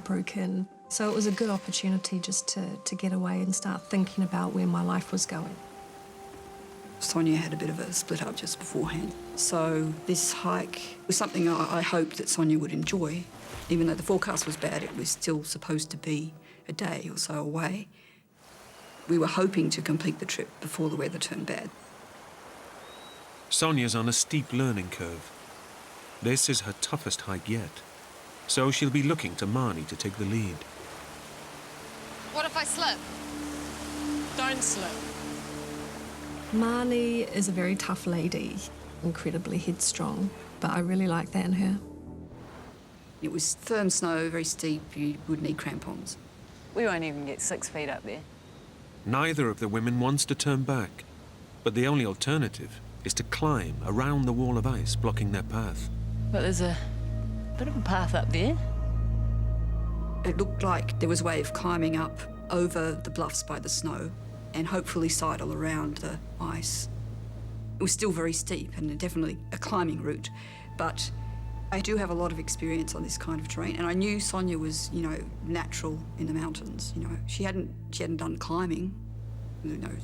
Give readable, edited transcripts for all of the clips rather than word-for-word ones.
heartbroken. So it was a good opportunity just to get away and start thinking about where my life was going. Sonia had a bit of a split up just beforehand. So this hike was something I hoped that Sonia would enjoy. Even though the forecast was bad, it was still supposed to be a day or so away. We were hoping to complete the trip before the weather turned bad. Sonia's on a steep learning curve. This is her toughest hike yet, so she'll be looking to Marnie to take the lead. What if I slip? Don't slip. Marnie is a very tough lady, incredibly headstrong, but I really like that in her. It was firm snow, very steep, you would need crampons. We won't even get 6 feet up there. Neither of the women wants to turn back, but the only alternative is to climb around the wall of ice blocking their path. But there's a bit of a path up there. It looked like there was a way of climbing up over the bluffs by the snow and hopefully sidle around the ice. It was still very steep and definitely a climbing route, but I do have a lot of experience on this kind of terrain, and I knew Sonia was, natural in the mountains. She hadn't done climbing,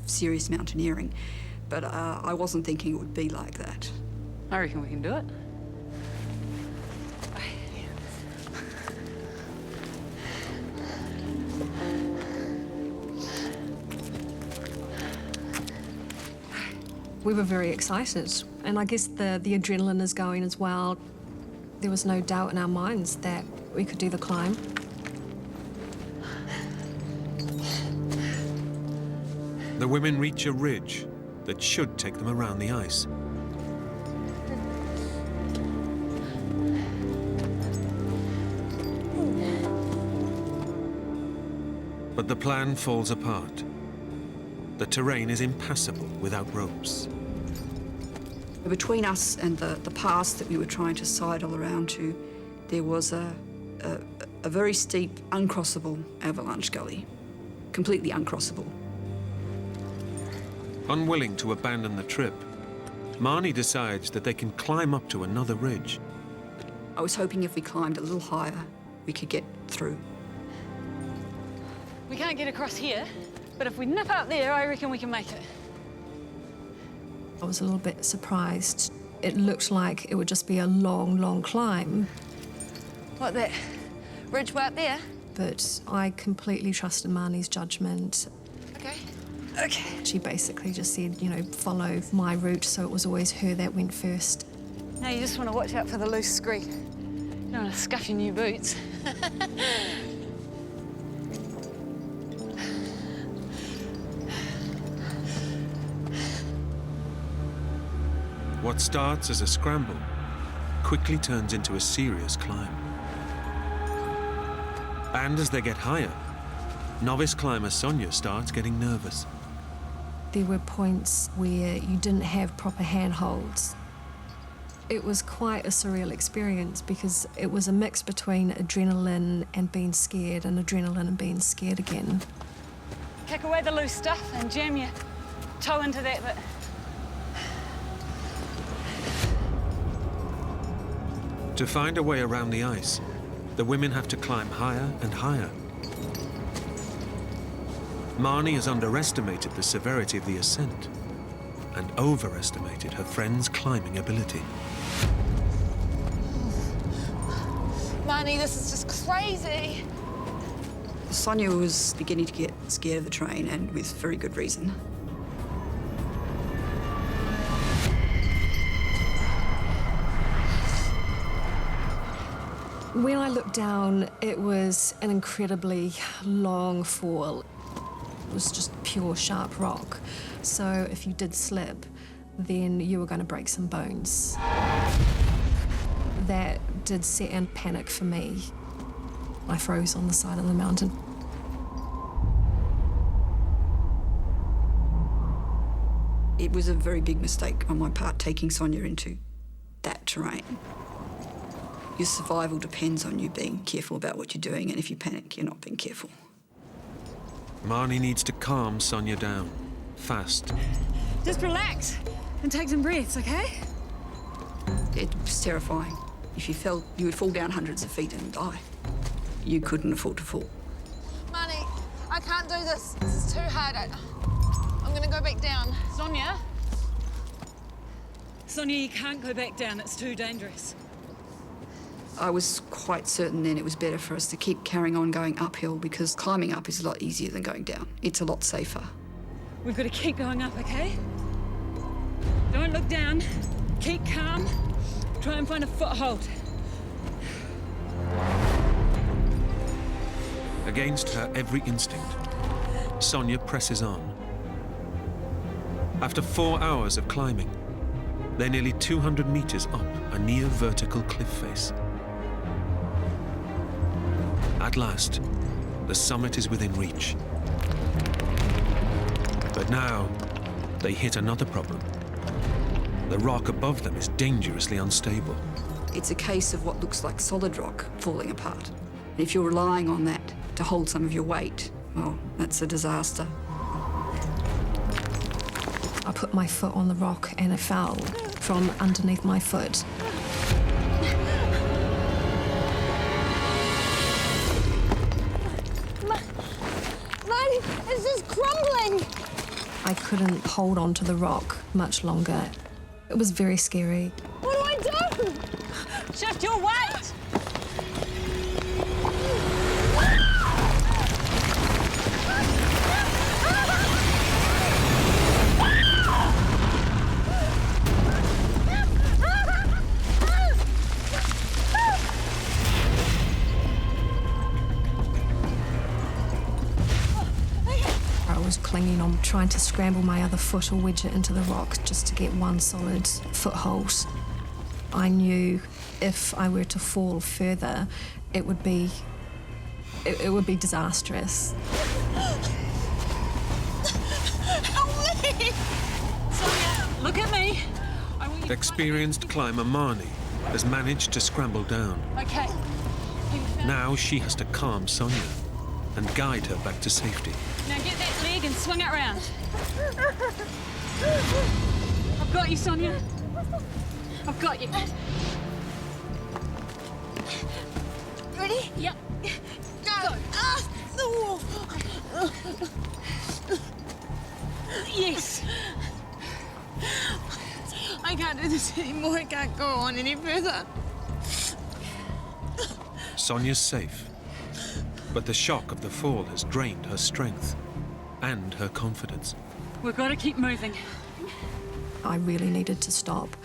serious mountaineering, but I wasn't thinking it would be like that. I reckon we can do it. We were very excited, and I guess the adrenaline is going as well. There was no doubt in our minds that we could do the climb. The women reach a ridge that should take them around the ice. But the plan falls apart. The terrain is impassable without ropes. Between us and the pass that we were trying to sidle around to, there was a very steep, uncrossable avalanche gully, completely uncrossable. Unwilling to abandon the trip, Marnie decides that they can climb up to another ridge. I was hoping if we climbed a little higher, we could get through. We can't get across here, but if we nip up there, I reckon we can make it. I was a little bit surprised. It looked like it would just be a long, long climb. What, that ridge way up there? But I completely trusted Marnie's judgment. Okay. She basically just said, follow my route, so it was always her that went first. Now you just want to watch out for the loose scree. You don't want to scuff your new boots. What starts as a scramble quickly turns into a serious climb. And as they get higher, novice climber Sonia starts getting nervous. There were points where you didn't have proper handholds. It was quite a surreal experience because it was a mix between adrenaline and being scared and adrenaline and being scared again. Kick away the loose stuff and jam your toe into that bit. To find a way around the ice, the women have to climb higher and higher. Marnie has underestimated the severity of the ascent and overestimated her friend's climbing ability. Marnie, this is just crazy. Sonia was beginning to get scared of the train, and with very good reason. When I looked down, it was an incredibly long fall. It was just pure sharp rock. So if you did slip, then you were going to break some bones. That did set in panic for me. I froze on the side of the mountain. It was a very big mistake on my part, taking Sonia into that terrain. Your survival depends on you being careful about what you're doing, and if you panic, you're not being careful. Marnie needs to calm Sonia down, fast. Just relax and take some breaths, okay? It was terrifying. If you fell, you would fall down hundreds of feet and die. you couldn't afford to fall. Marnie, I can't do this. This is too hard. I'm gonna go back down. Sonia? Sonia, you can't go back down. It's too dangerous. I was quite certain then it was better for us to keep carrying on going uphill because climbing up is a lot easier than going down. It's a lot safer. We've got to keep going up, okay? Don't look down. Keep calm. Try and find a foothold. Against her every instinct, Sonia presses on. After 4 hours of climbing, they're nearly 200 meters up a near vertical cliff face. At last, the summit is within reach. But now, they hit another problem. The rock above them is dangerously unstable. It's a case of what looks like solid rock falling apart. And if you're relying on that to hold some of your weight, well, that's a disaster. I put my foot on the rock and it fell from underneath my foot. Marnie, it's just crumbling. I couldn't hold on to the rock much longer. It was very scary. What do I do? Shift your weight! I was clinging on, trying to scramble my other foot or wedge it into the rock just to get one solid foothold. I knew if I were to fall further, it would be disastrous. Help me! Sonia, look at me. I want you to Experienced climber Marnie has managed to scramble down. Okay. Now she has to calm Sonia and guide her back to safety. Now get that leg and swing it round. I've got you, Sonia. I've got you. Ready? Yep. Go. Ah, the wall. Yes. I can't do this anymore. I can't go on any further. Sonia's safe, but the shock of the fall has drained her strength and her confidence. We've got to keep moving. I really needed to stop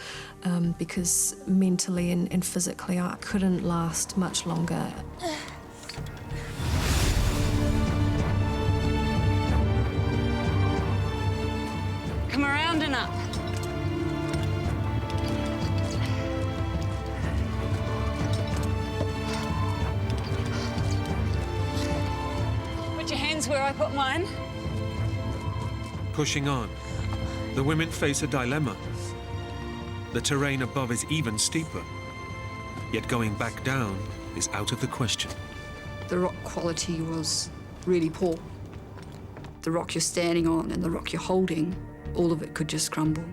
because mentally and physically I couldn't last much longer. Come around and up. Put your hands where I put mine. Pushing on, the women face a dilemma. The terrain above is even steeper, yet going back down is out of the question. The rock quality was really poor. The rock you're standing on and the rock you're holding, all of it could just crumble.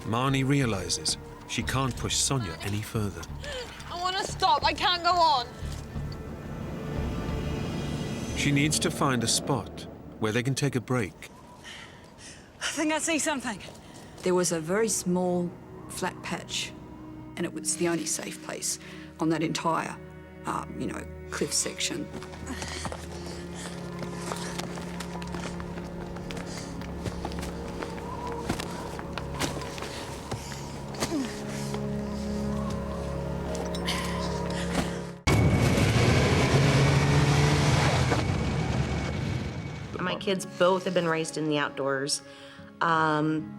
Marnie realizes she can't push Sonia any further. I want to stop. I can't go on. She needs to find a spot where they can take a break. I think I see something. There was a very small, flat patch, and it was the only safe place on that entire, cliff section. My kids both have been raised in the outdoors.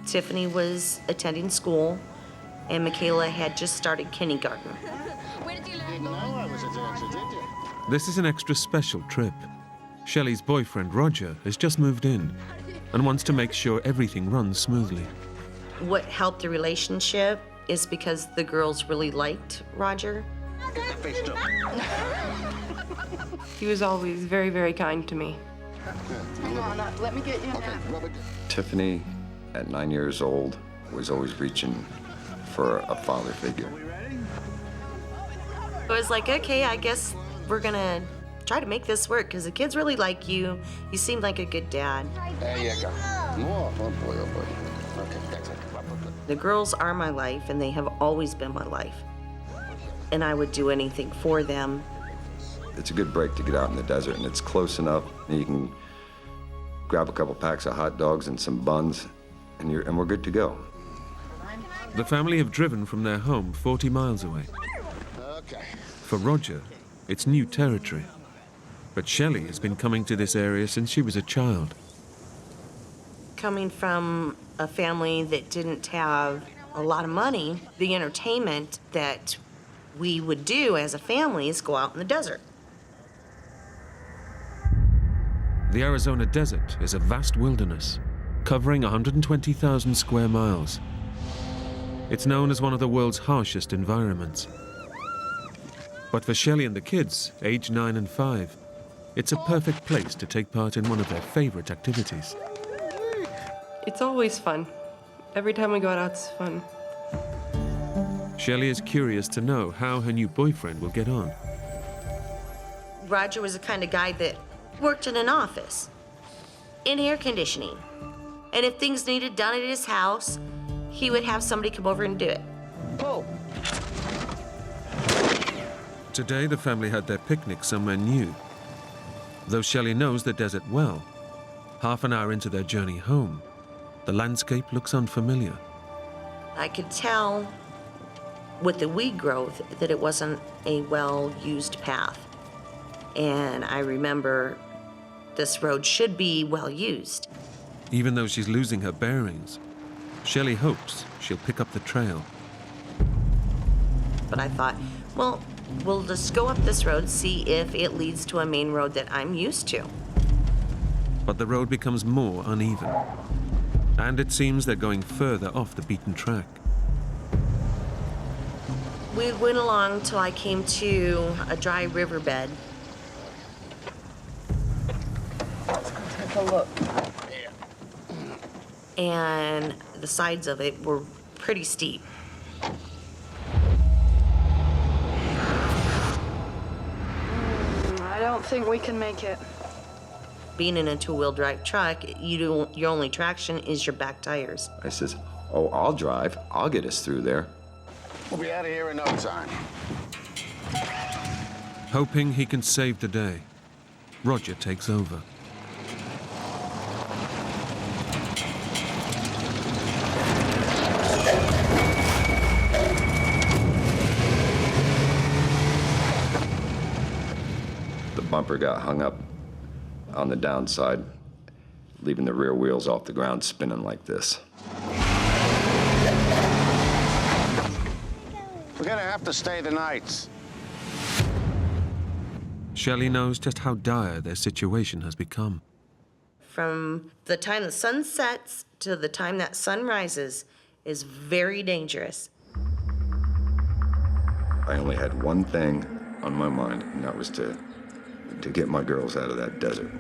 Tiffany was attending school, and Michaela had just started kindergarten. This is an extra special trip. Shelley's boyfriend, Roger, has just moved in and wants to make sure everything runs smoothly. What helped the relationship is because the girls really liked Roger. He was always very, very kind to me. Hang on, let me get you a nap. Tiffany, at 9 years old, was always reaching for a father figure. It was like, okay, I guess we're gonna try to make this work because the kids really like you. You seem like a good dad. There you go. More. Oh, boy, oh, boy. Okay, that's it. The girls are my life, and they have always been my life. And I would do anything for them. It's a good break to get out in the desert, and it's close enough. You can grab a couple packs of hot dogs and some buns, and we're good to go. The family have driven from their home 40 miles away. Okay. For Roger, it's new territory. But Shelley has been coming to this area since she was a child. Coming from a family that didn't have a lot of money, the entertainment that we would do as a family is go out in the desert. The Arizona desert is a vast wilderness, covering 120,000 square miles. It's known as one of the world's harshest environments. But for Shelley and the kids, aged 9 and 5, it's a perfect place to take part in one of their favorite activities. It's always fun. Every time we go out, it's fun. Shelley is curious to know how her new boyfriend will get on. Roger was the kind of guy that worked in an office, in air conditioning. And if things needed done at his house, he would have somebody come over and do it. Pull. Today, the family had their picnic somewhere new. Though Shelley knows the desert well, half an hour into their journey home, the landscape looks unfamiliar. I could tell with the weed growth that it wasn't a well-used path. And I remember this road should be well-used. Even though she's losing her bearings, Shelley hopes she'll pick up the trail. But I thought, well, we'll just go up this road, see if it leads to a main road that I'm used to. But the road becomes more uneven. And it seems they're going further off the beaten track. We went along till I came to a dry riverbed. Take a look. And the sides of it were pretty steep. I don't think we can make it. Being in a two-wheel drive truck, your only traction is your back tires. I says, oh, I'll drive. I'll get us through there. We'll be out of here in no time. Hoping he can save the day, Roger takes over. The bumper got hung up on the downside, leaving the rear wheels off the ground spinning like this. We're gonna have to stay the night. Shelley knows just how dire their situation has become. From the time the sun sets to the time that sun rises is very dangerous. I only had one thing on my mind, and that was to get my girls out of that desert.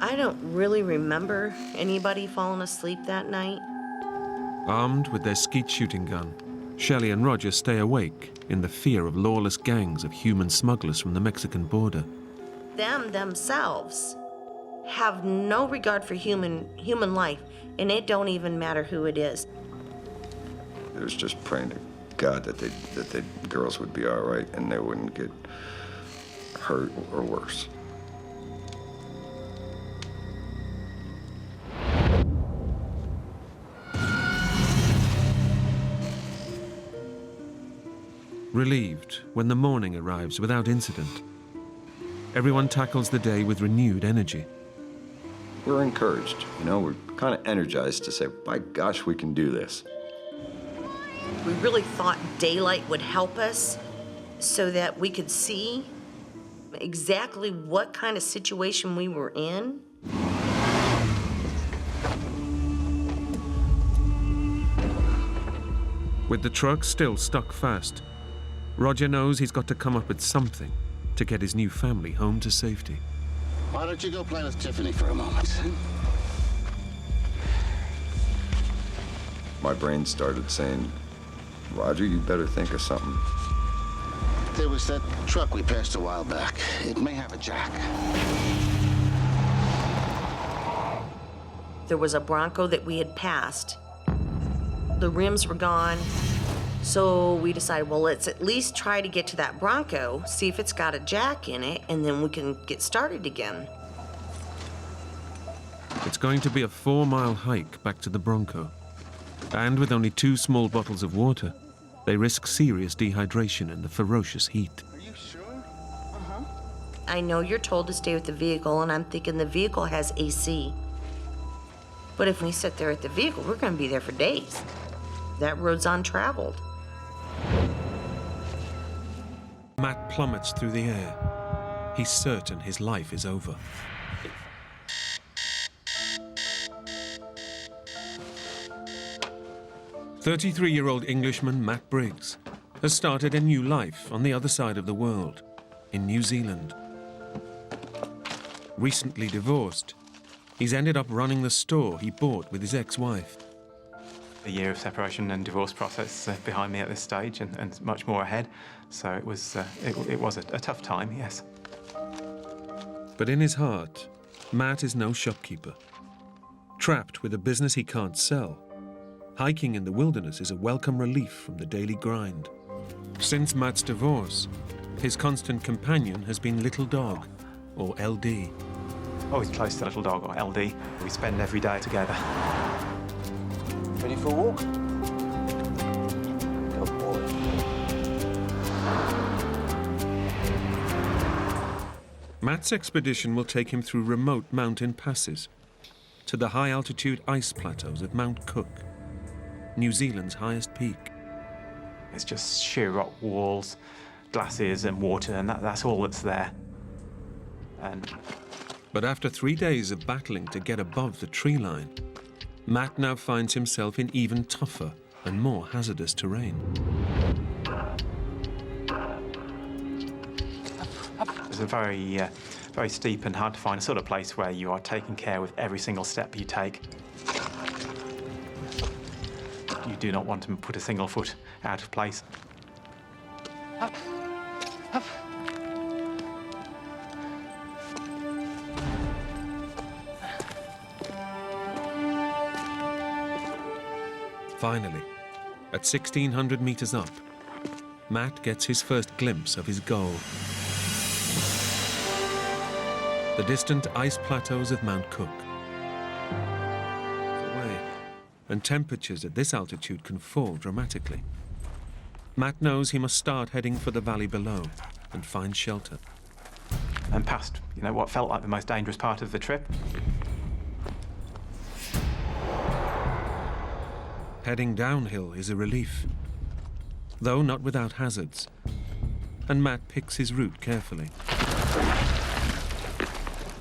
I don't really remember anybody falling asleep that night. Armed with their skeet shooting gun, Shelley and Roger stay awake in the fear of lawless gangs of human smugglers from the Mexican border. Them themselves have no regard for human life, and it don't even matter who it is. It was just praying to God that the girls would be all right and they wouldn't get hurt or worse. Relieved when the morning arrives without incident, everyone tackles the day with renewed energy. We're encouraged, we're kind of energized to say, by gosh, we can do this. We really thought daylight would help us so that we could see exactly what kind of situation we were in. With the truck still stuck fast, Roger knows he's got to come up with something to get his new family home to safety. Why don't you go play with Tiffany for a moment? my brain started saying, Roger, you better think of something. There was that truck we passed a while back. It may have a jack. There was a Bronco that we had passed. The rims were gone, so we decided, well, let's at least try to get to that Bronco, see if it's got a jack in it, and then we can get started again. It's going to be a 4-mile hike back to the Bronco. And with only 2 small bottles of water, they risk serious dehydration in the ferocious heat. Are you sure? I know you're told to stay with the vehicle, and I'm thinking the vehicle has AC. But if we sit there at the vehicle, we're going to be there for days. That road's untraveled. Matt plummets through the air. He's certain his life is over. "33-year-old Englishman Matt Briggs has started a new life on the other side of the world, in New Zealand. Recently divorced, he's ended up running the store he bought with his ex-wife. A year of separation and divorce process behind me at this stage, and much more ahead. So it was a tough time, yes. But in his heart, Matt is no shopkeeper. Trapped with a business he can't sell, hiking in the wilderness is a welcome relief from the daily grind. Since Matt's divorce, his constant companion has been Little Dog, or LD. Always close to Little Dog, or LD. We spend every day together. Ready for a walk? Good boy. Matt's expedition will take him through remote mountain passes to the high-altitude ice plateaus of Mount Cook, New Zealand's highest peak. It's just sheer rock walls, glaciers and water, and that's all that's there. But after 3 days of battling to get above the tree line, Matt now finds himself in even tougher and more hazardous terrain. It's a very steep and hard to find sort of place where you are taken care with every single step you take. You do not want to put a single foot out of place. Up, up. Finally, at 1,600 meters up, Matt gets his first glimpse of his goal. The distant ice plateaus of Mount Cook. Away, and temperatures at this altitude can fall dramatically. Matt knows he must start heading for the valley below and find shelter. And past, what felt like the most dangerous part of the trip. Heading downhill is a relief, though not without hazards, and Matt picks his route carefully.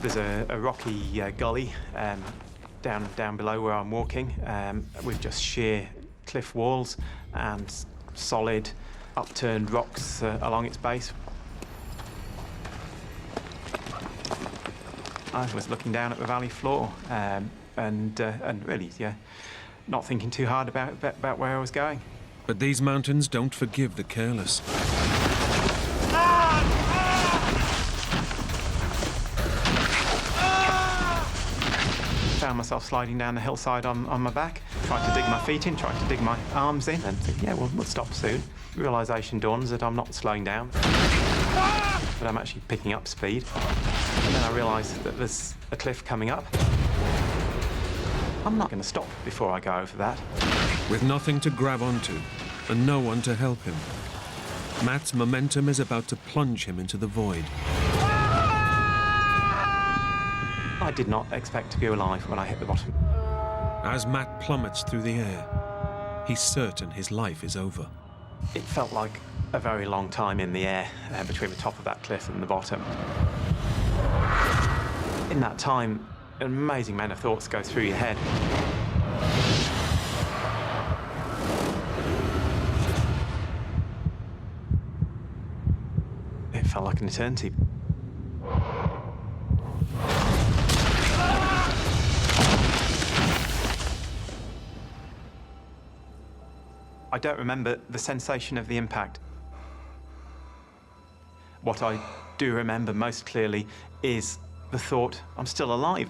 There's a rocky gully down below where I'm walking, with just sheer cliff walls and solid upturned rocks along its base. I was looking down at the valley floor and really, not thinking too hard about where I was going. But these mountains don't forgive the careless. Found myself sliding down the hillside on my back, tried to dig my feet in, tried to dig my arms in, and think, we'll stop soon. Realisation dawns that I'm not slowing down, but I'm actually picking up speed. And then I realised that there's a cliff coming up. I'm not going to stop before I go over that. With nothing to grab onto and no one to help him, Matt's momentum is about to plunge him into the void. I did not expect to be alive when I hit the bottom. As Matt plummets through the air, he's certain his life is over. It felt like a very long time in the air between the top of that cliff and the bottom. In that time, an amazing amount of thoughts go through your head. It felt like an eternity. I don't remember the sensation of the impact. What I do remember most clearly is the thought, I'm still alive.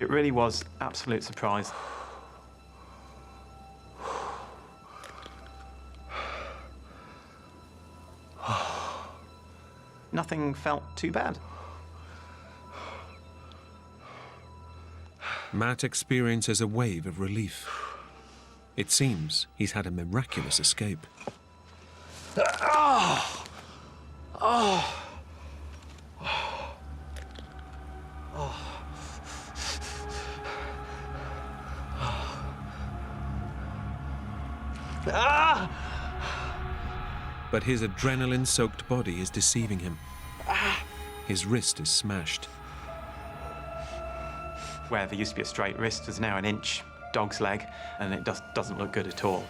It really was absolute surprise. Nothing felt too bad. Matt experiences a wave of relief. It seems he's had a miraculous escape. But his adrenaline-soaked body is deceiving him. His wrist is smashed. Where there used to be a straight wrist, there's now an inch dog's leg, and it doesn't look good at all.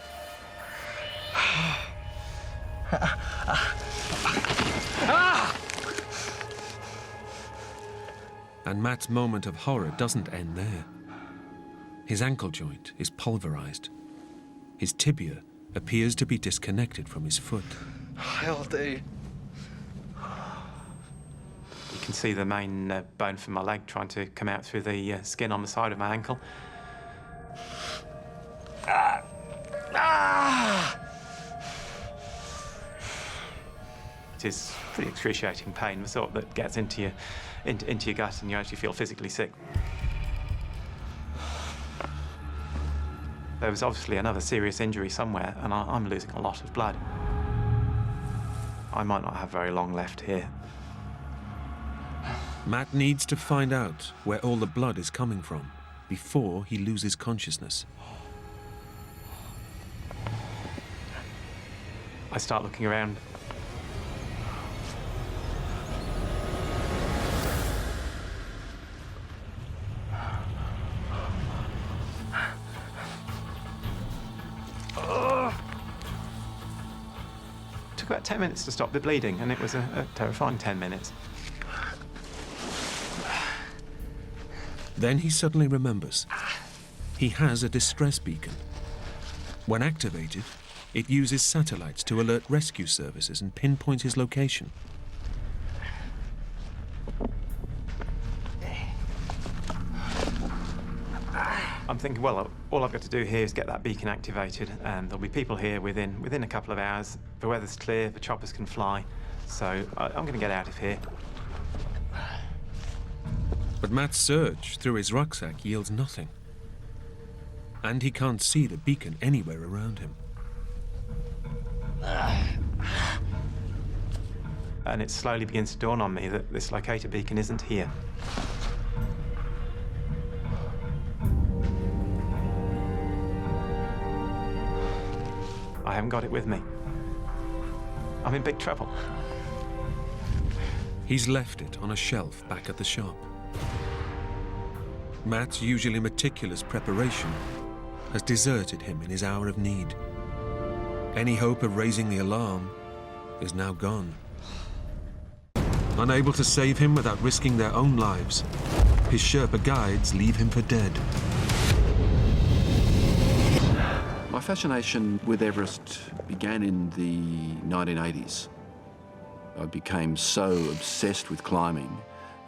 And Matt's moment of horror doesn't end there. His ankle joint is pulverized. His tibia appears to be disconnected from his foot. You can see the main bone from my leg trying to come out through the skin on the side of my ankle. It is pretty excruciating pain, the sort that gets into your gut and you actually feel physically sick. There was obviously another serious injury somewhere, and I'm losing a lot of blood. I might not have very long left here. Matt needs to find out where all the blood is coming from before he loses consciousness. I start looking around. It took about 10 minutes to stop the bleeding, and it was a terrifying 10 minutes. Then he suddenly remembers. He has a distress beacon. When activated, it uses satellites to alert rescue services and pinpoint his location. I'm thinking, well, all I've got to do here is get that beacon activated, and there'll be people here within a couple of hours. The weather's clear, the choppers can fly, so I'm going to get out of here. But Matt's search through his rucksack yields nothing. And he can't see the beacon anywhere around him. And it slowly begins to dawn on me that this locator beacon isn't here. I haven't got it with me. I'm in big trouble. He's left it on a shelf back at the shop. Matt's usually meticulous preparation has deserted him in his hour of need. Any hope of raising the alarm is now gone. Unable to save him without risking their own lives, his Sherpa guides leave him for dead. My fascination with Everest began in the 1980s. I became so obsessed with climbing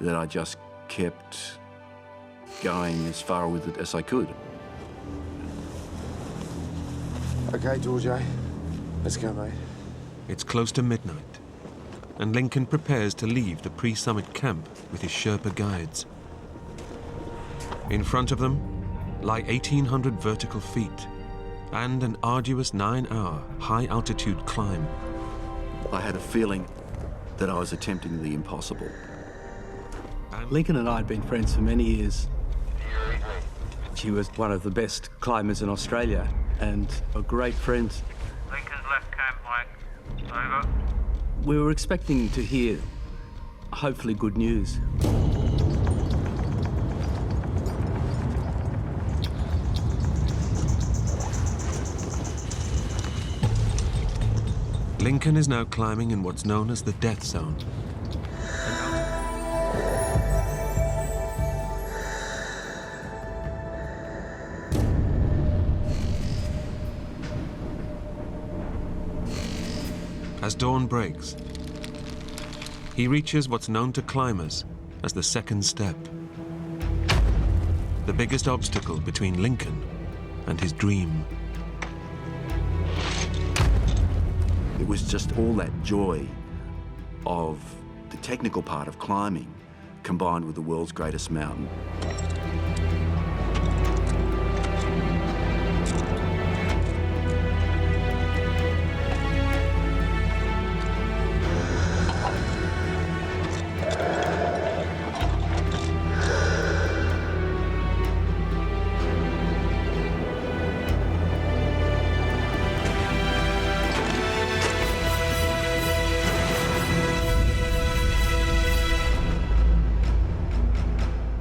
that I just kept going as far with it as I could. Okay, George, let's go, mate. It's close to midnight, and Lincoln prepares to leave the pre-summit camp with his Sherpa guides. In front of them lie 1,800 vertical feet and an arduous 9-hour high-altitude climb. I had a feeling that I was attempting the impossible. Lincoln and I had been friends for many years. She was one of the best climbers in Australia and a great friend. Lincoln's left camp, Mike. Over. We were expecting to hear, hopefully, good news. Lincoln is now climbing in what's known as the death zone. As dawn breaks, he reaches what's known to climbers as the second step. The biggest obstacle between Lincoln and his dream. It was just all that joy of the technical part of climbing combined with the world's greatest mountain.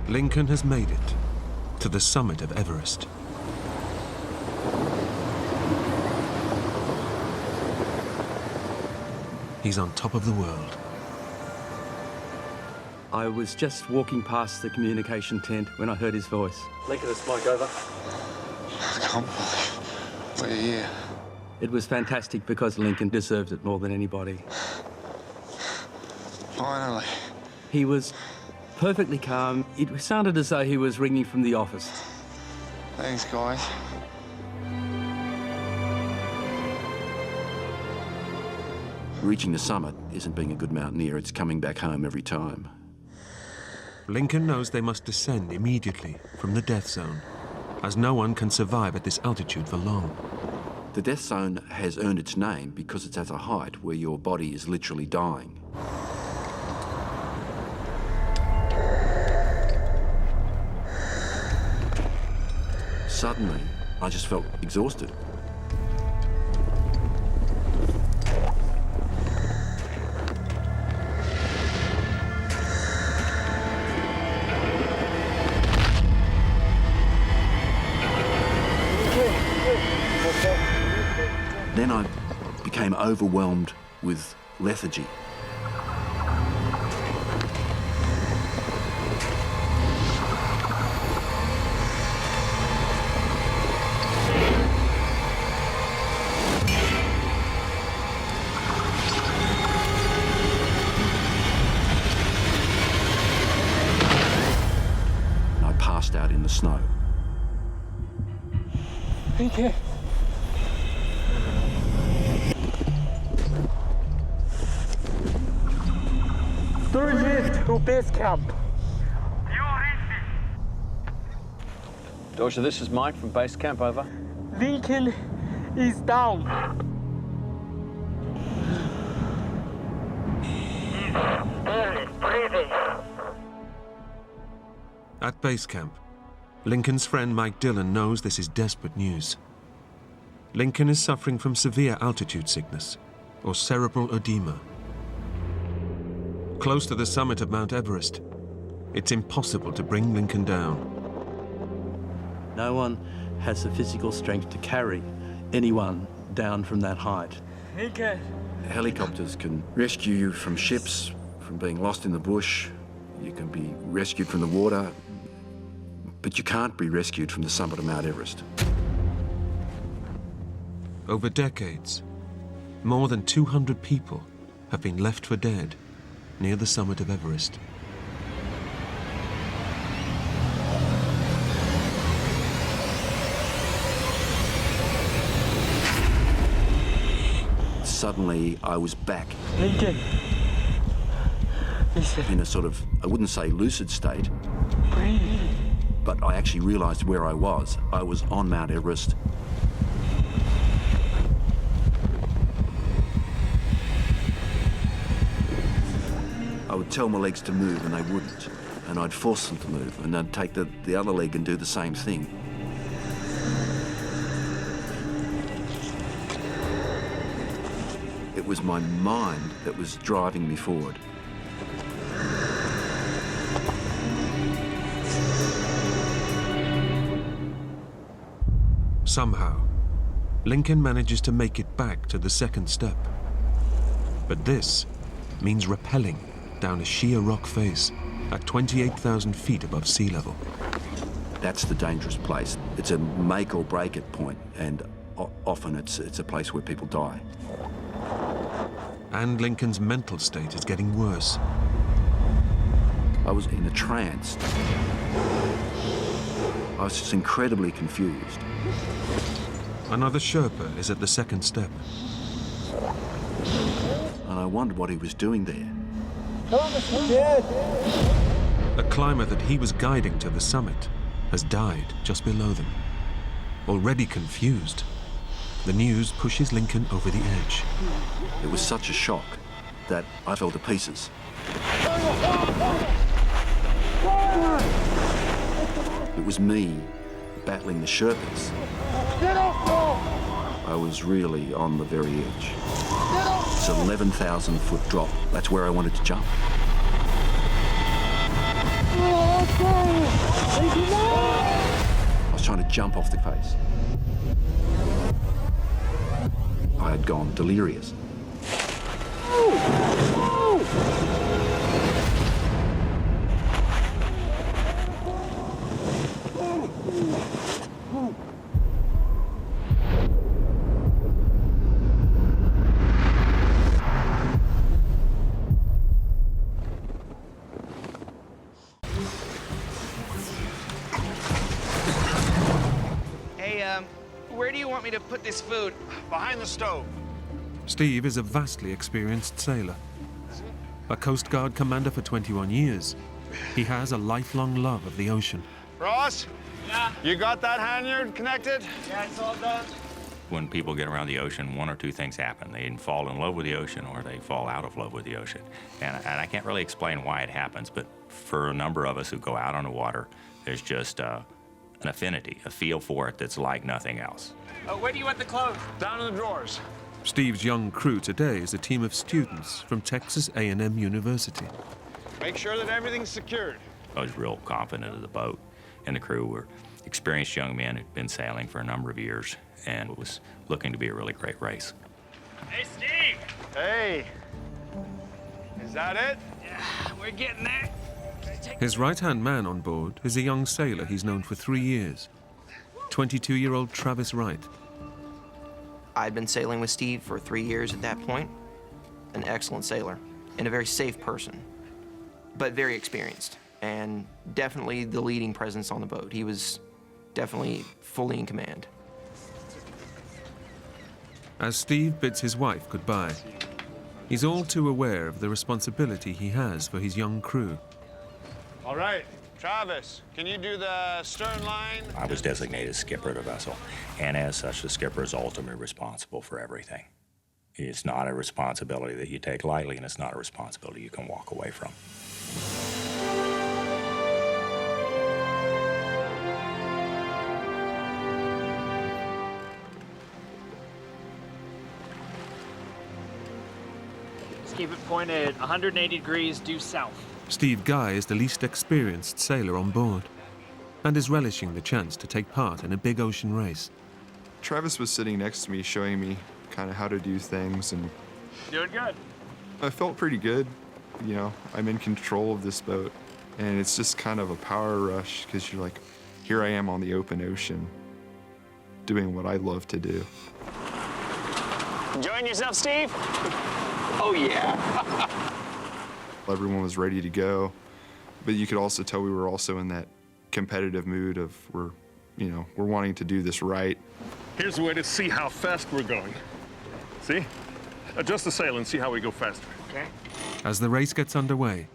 Lincoln has made it to the summit of Everest. He's on top of the world. I was just walking past the communication tent when I heard his voice. Lincoln, it's Mike, over. I can't believe we're here. It was fantastic because Lincoln deserved it more than anybody. Finally. He was perfectly calm. It sounded as though he was ringing from the office. Thanks, guys. Reaching the summit isn't being a good mountaineer, it's coming back home every time. Lincoln knows they must descend immediately from the death zone, as no one can survive at this altitude for long. The death zone has earned its name because it's at a height where your body is literally dying. Suddenly, I just felt exhausted. Then I became overwhelmed with lethargy. I passed out in the snow. Okay. To base camp. Dorsha, this is Mike from base camp, over. Lincoln is down. He's barely breathing. At base camp, Lincoln's friend Mike Dillon knows this is desperate news. Lincoln is suffering from severe altitude sickness, or cerebral edema. Close to the summit of Mount Everest, it's impossible to bring Lincoln down. No one has the physical strength to carry anyone down from that height. Lincoln. Helicopters can rescue you from ships, from being lost in the bush. You can be rescued from the water, but you can't be rescued from the summit of Mount Everest. Over decades, more than 200 people have been left for dead near the summit of Everest. Suddenly, I was back. Lincoln. In a sort of, I wouldn't say lucid state, Breathe. but I actually realized where I was. I was on Mount Everest. I would tell my legs to move and they wouldn't. And I'd force them to move and I'd take the other leg and do the same thing. It was my mind that was driving me forward. Somehow, Lincoln manages to make it back to the second step. But this means rappelling down a sheer rock face at 28,000 feet above sea level. That's the dangerous place. It's a make or break it point, and often it's a place where people die. And Lincoln's mental state is getting worse. I was in a trance. I was just incredibly confused. Another Sherpa is at the second step. And I wondered what he was doing there. A climber that he was guiding to the summit has died just below them. Already confused, the news pushes Lincoln over the edge. It was such a shock that I fell to pieces. It was me battling the Sherpas. I was really on the very edge. It's an 11,000-foot drop. That's where I wanted to jump. I was trying to jump off the face. I had gone delirious. Where do you want me to put this food? Behind the stove. Steve is a vastly experienced sailor. A Coast Guard commander for 21 years, he has a lifelong love of the ocean. Ross? Yeah? You got that halyard connected? Yeah, it's all done. When people get around the ocean, one or two things happen. They either fall in love with the ocean or they fall out of love with the ocean. And I can't really explain why it happens, but for a number of us who go out on the water, there's just an affinity, a feel for it that's like nothing else. Where do you want the clothes? Down in the drawers. Steve's young crew today is a team of students from Texas A&M University. Make sure that everything's secured. I was real confident of the boat, and the crew were experienced young men who'd been sailing for a number of years, and it was looking to be a really great race. Hey, Steve! Hey. Is that it? Yeah, we're getting there. His right-hand man on board is a young sailor he's known for 3 years, 22-year-old Travis Wright. I'd been sailing with Steve for 3 years at that point. An excellent sailor and a very safe person, but very experienced and definitely the leading presence on the boat. He was definitely fully in command. As Steve bids his wife goodbye, he's all too aware of the responsibility he has for his young crew. All right. Travis, can you do the stern line? I was designated skipper of the vessel, and as such, the skipper is ultimately responsible for everything. It's not a responsibility that you take lightly, and it's not a responsibility you can walk away from. Just keep it pointed 180 degrees due south. Steve Guy is the least experienced sailor on board and is relishing the chance to take part in a big ocean race. Travis was sitting next to me showing me kind of how to do things, and Doing good. I felt pretty good. You know, I'm in control of this boat, and it's just kind of a power rush because you're like, here I am on the open ocean doing what I love to do. Enjoying yourself, Steve? Oh, yeah. Everyone was ready to go, but you could also tell we were also in that competitive mood of we're wanting to do this right. Here's a way to see how fast we're going. See? Adjust the sail and see how we go faster. Okay. As the race gets underway,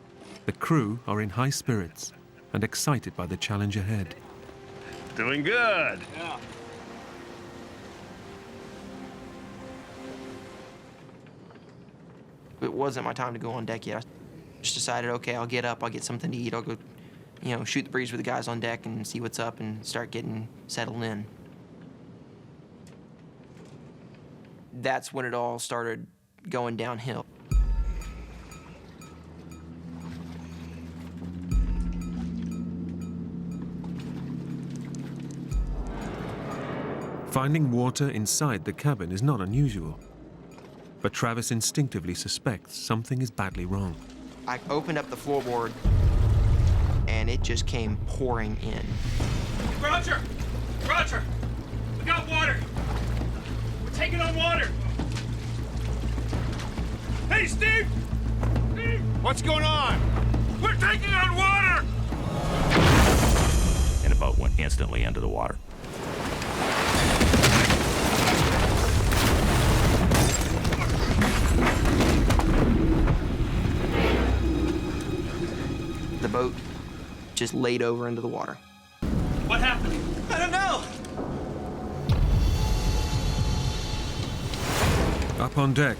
the crew are in high spirits and excited by the challenge ahead. Doing good. Yeah. It wasn't my time to go on deck yet. I just decided, okay, I'll get up, I'll get something to eat, I'll go, shoot the breeze with the guys on deck and see what's up and start getting settled in. That's when it all started going downhill. Finding water inside the cabin is not unusual, but Travis instinctively suspects something is badly wrong. I opened up the floorboard, and it just came pouring in. Roger! Roger! We got water! We're taking on water! Hey, What's going on? We're taking on water! And the boat went instantly into the water. The boat just laid over into the water. What happened? I don't know. Up on deck,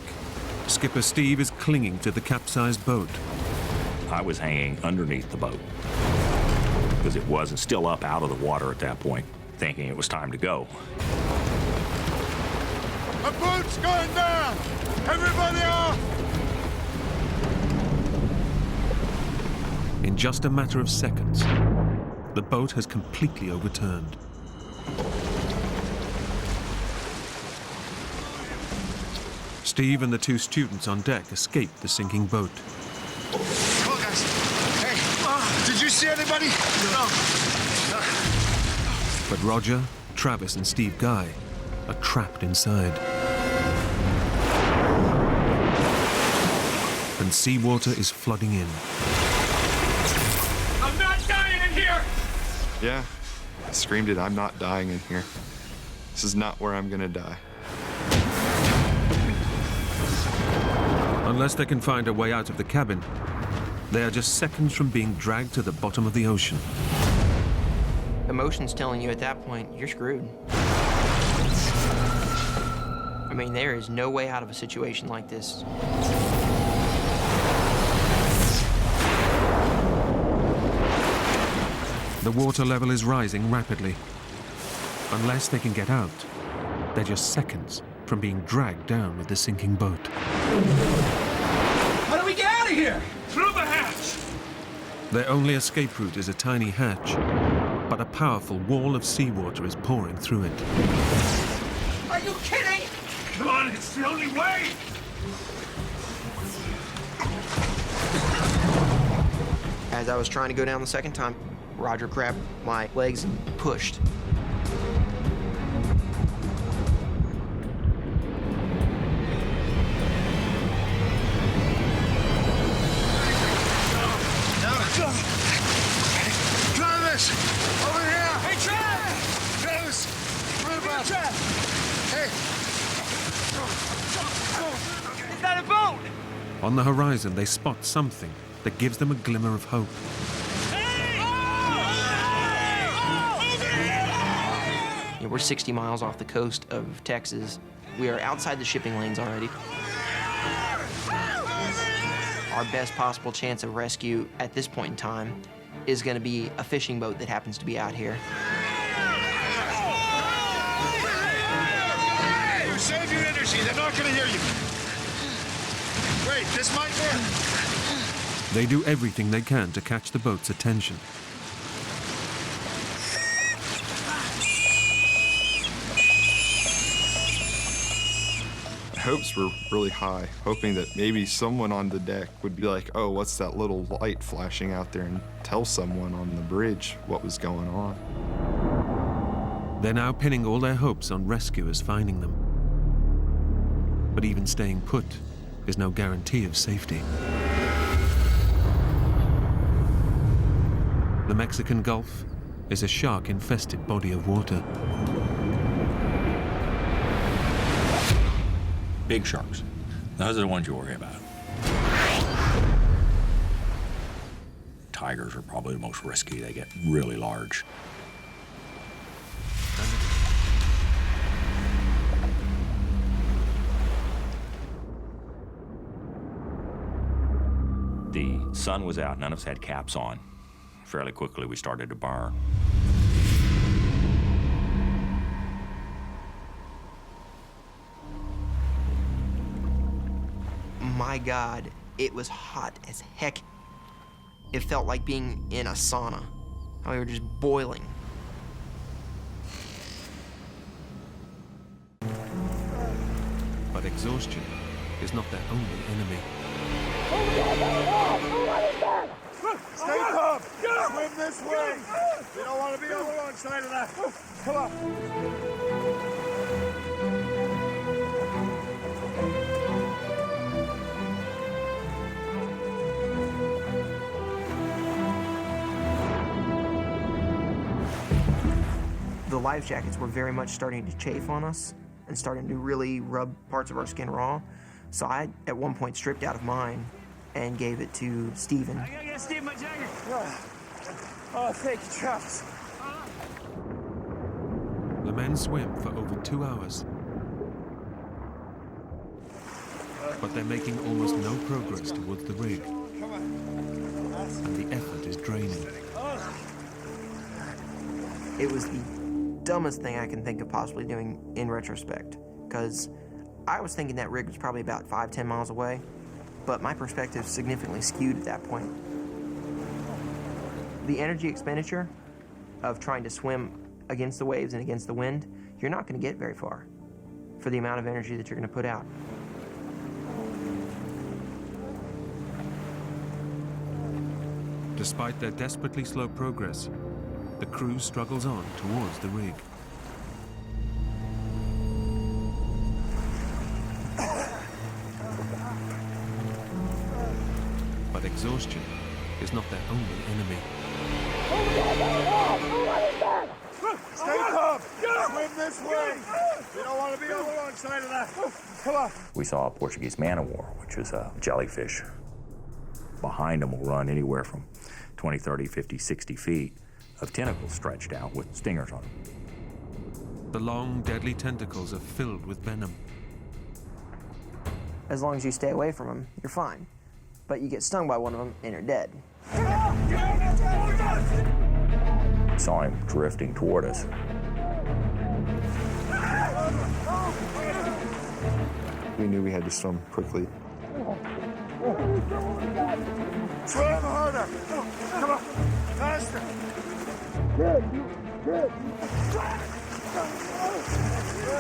Skipper Steve is clinging to the capsized boat. I was hanging underneath the boat because it wasn't still up out of the water at that point, thinking it was time to go. A boat's going down! Everybody off! In just a matter of seconds, the boat has completely overturned. Steve and the two students on deck escape the sinking boat. Come on, guys. Hey, did you see anybody? No. But Roger, Travis, and Steve Guy are trapped inside. And seawater is flooding in. I'm not dying in here! Yeah, I screamed it, I'm not dying in here. This is not where I'm gonna die. Unless they can find a way out of the cabin, they are just seconds from being dragged to the bottom of the ocean. Emotion's telling you at that point, you're screwed. I mean, there is no way out of a situation like this. The water level is rising rapidly. Unless they can get out, they're just seconds from being dragged down with the sinking boat. How do we get out of here? Through the hatch! Their only escape route is a tiny hatch, but a powerful wall of seawater is pouring through it. Are you kidding? Come on, it's the only way! As I was trying to go down the second time, Roger grabbed my legs and pushed. Travis! Over here! Hey, Travis! Travis! What about Travis? Hey! Is that a boat? On the horizon, they spot something that gives them a glimmer of hope. You know, we're 60 miles off the coast of Texas. We are outside the shipping lanes already. Our best possible chance of rescue at this point in time is going to be a fishing boat that happens to be out here. Save your energy. They're not going to hear you. Wait, this might work. They do everything they can to catch the boat's attention. Hopes were really high, hoping that maybe someone on the deck would be like, oh, what's that little light flashing out there, and tell someone on the bridge what was going on. They're now pinning all their hopes on rescuers finding them. But even staying put is no guarantee of safety. The Mexican Gulf is a shark-infested body of water. Big sharks. Those are the ones you worry about. Tigers are probably the most risky. They get really large. The sun was out. None of us had caps on. Fairly quickly, we started to burn. My God, it was hot as heck. It felt like being in a sauna. We were just boiling. But exhaustion is not their only enemy. Stay calm. Swim this way. We don't want to be on the wrong side of that. Come on. life jackets were very much starting to chafe on us and starting to really rub parts of our skin raw. So I, at one point, stripped out of mine and gave it to Stephen. I gotta get Steve my jacket. Oh, thank you, Travis. The men swim for over 2 hours. But they're making almost no progress towards the rig. And the effort is draining. It was the dumbest thing I can think of possibly doing in retrospect, because I was thinking that rig was probably about 5-10 miles away, but my perspective significantly skewed at that point. The energy expenditure of trying to swim against the waves and against the wind, you're not going to get very far for the amount of energy that you're going to put out. Despite their desperately slow progress, the crew struggles on towards the rig. But exhaustion is not their only enemy. Stay calm. Swim this way. We don't want to be on the wrong side of that. Come on. We saw a Portuguese man-o-war, which is a jellyfish. Behind them will run anywhere from 20, 30, 50, 60 feet of tentacles stretched out with stingers on them. The long, deadly tentacles are filled with venom. As long as you stay away from them, you're fine. But you get stung by one of them and you're dead. We saw him drifting toward us. We knew we had to swim quickly. Swim harder. Come on. Faster.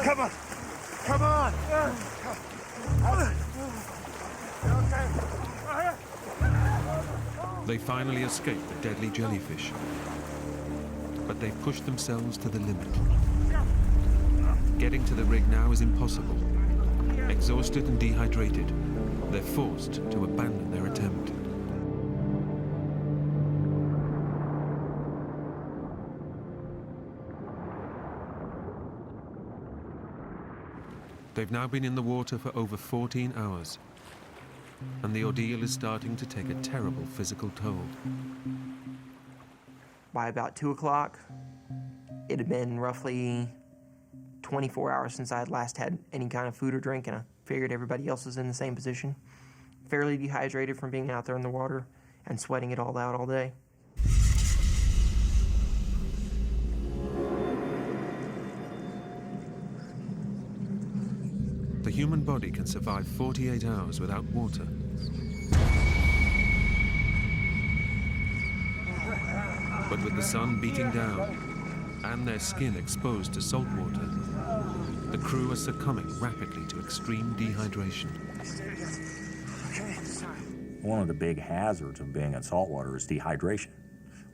Come on. Come on. Okay. They finally escape the deadly jellyfish. But they've pushed themselves to the limit. Getting to the rig now is impossible. Exhausted and dehydrated, they're forced to abandon their attempt. They've now been in the water for over 14 hours, and the ordeal is starting to take a terrible physical toll. By about 2 o'clock, it had been roughly 24 hours since I had last had any kind of food or drink, and I figured everybody else was in the same position. Fairly dehydrated from being out there in the water and sweating it all out all day. The human body can survive 48 hours without water. But with the sun beating down and their skin exposed to salt water, the crew are succumbing rapidly to extreme dehydration. One of the big hazards of being in saltwater is dehydration,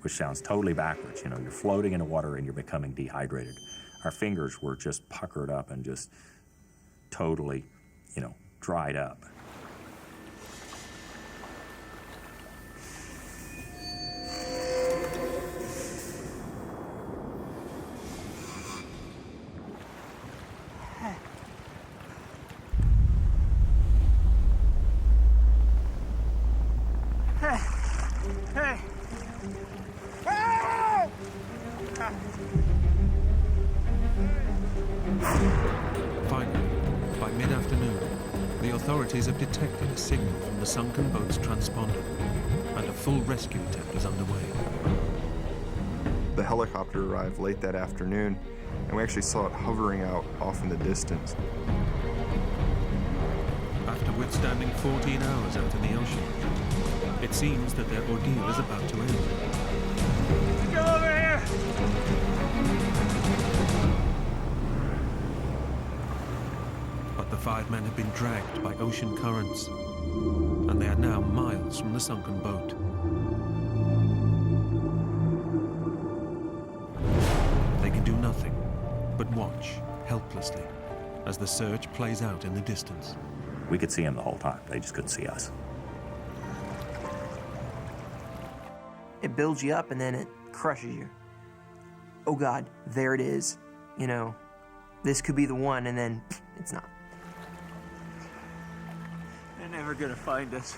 which sounds totally backwards. You know, you're floating in the water and you're becoming dehydrated. Our fingers were just puckered up and just totally, dried up. Hey! Finally, by mid-afternoon, the authorities have detected a signal from the sunken boat's transponder, and a full rescue attempt is underway. The helicopter arrived late that afternoon, and we actually saw it hovering out off in the distance. After withstanding 14 hours out in the ocean, it seems that their ordeal is about to end. Go over here! But the 5 men have been dragged by ocean currents, and they are now miles from the sunken boat. They can do nothing but watch helplessly as the search plays out in the distance. We could see them the whole time. They just couldn't see us. It builds you up and then it crushes you oh God, there it is. You know, this could be the one, and then it's not. They're never gonna find us.